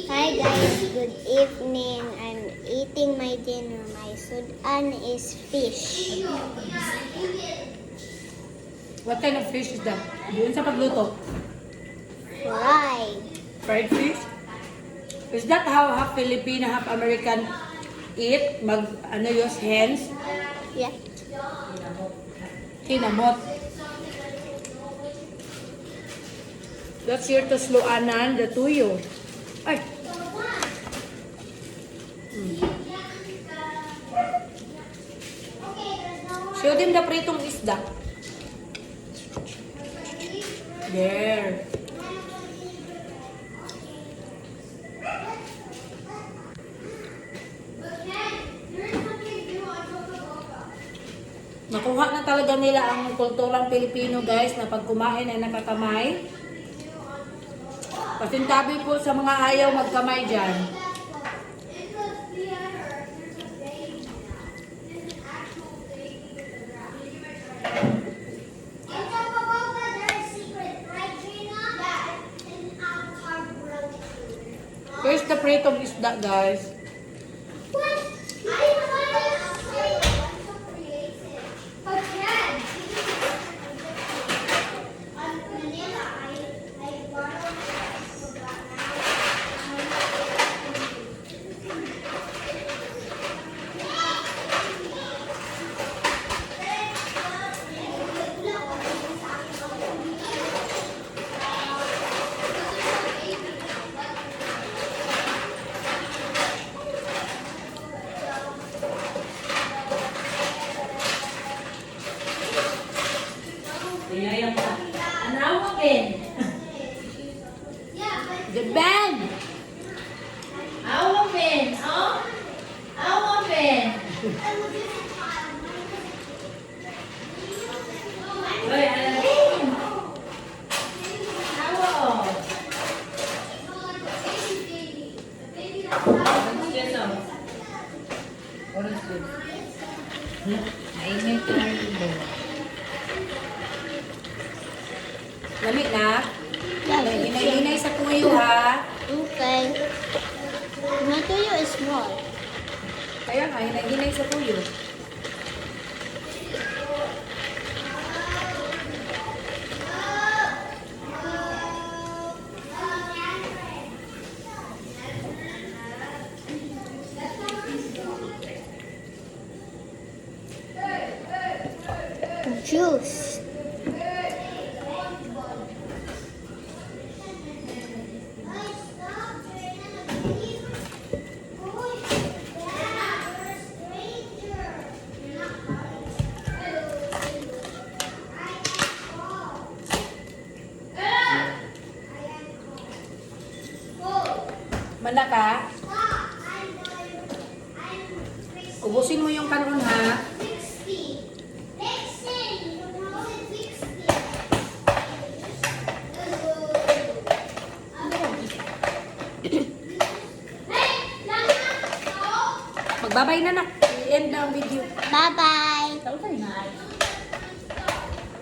Hi guys, good evening. I'm eating my dinner. My sudan is fish. What kind of fish is that? Doon sa pagluto? Fried. Fried fish? Is that how half Filipino, half American eat? Use hands? Yeah. Kinamot. That's here to sluanan, the tuyo. Ay! Show them the pretong isda. There. Nakuha na talaga nila ang kulturang Pilipino guys na pag kumain ay nakakamay. Pasintabi po sa mga ayaw magkamay dyan. Here's the pretong isda guys. The band! How open? Oh? How open? Wait, how? Mainit na rin. Lamig na? Yeah, Hinay-hinay sa tuyo ha. okay. My tuyo is small. Kaya nga, hinay-hinay sa tuyo. Juice. Manda ka? Ubusin mo yung kanon ha. Magbabay na na. I-end na ang video. Bye-bye.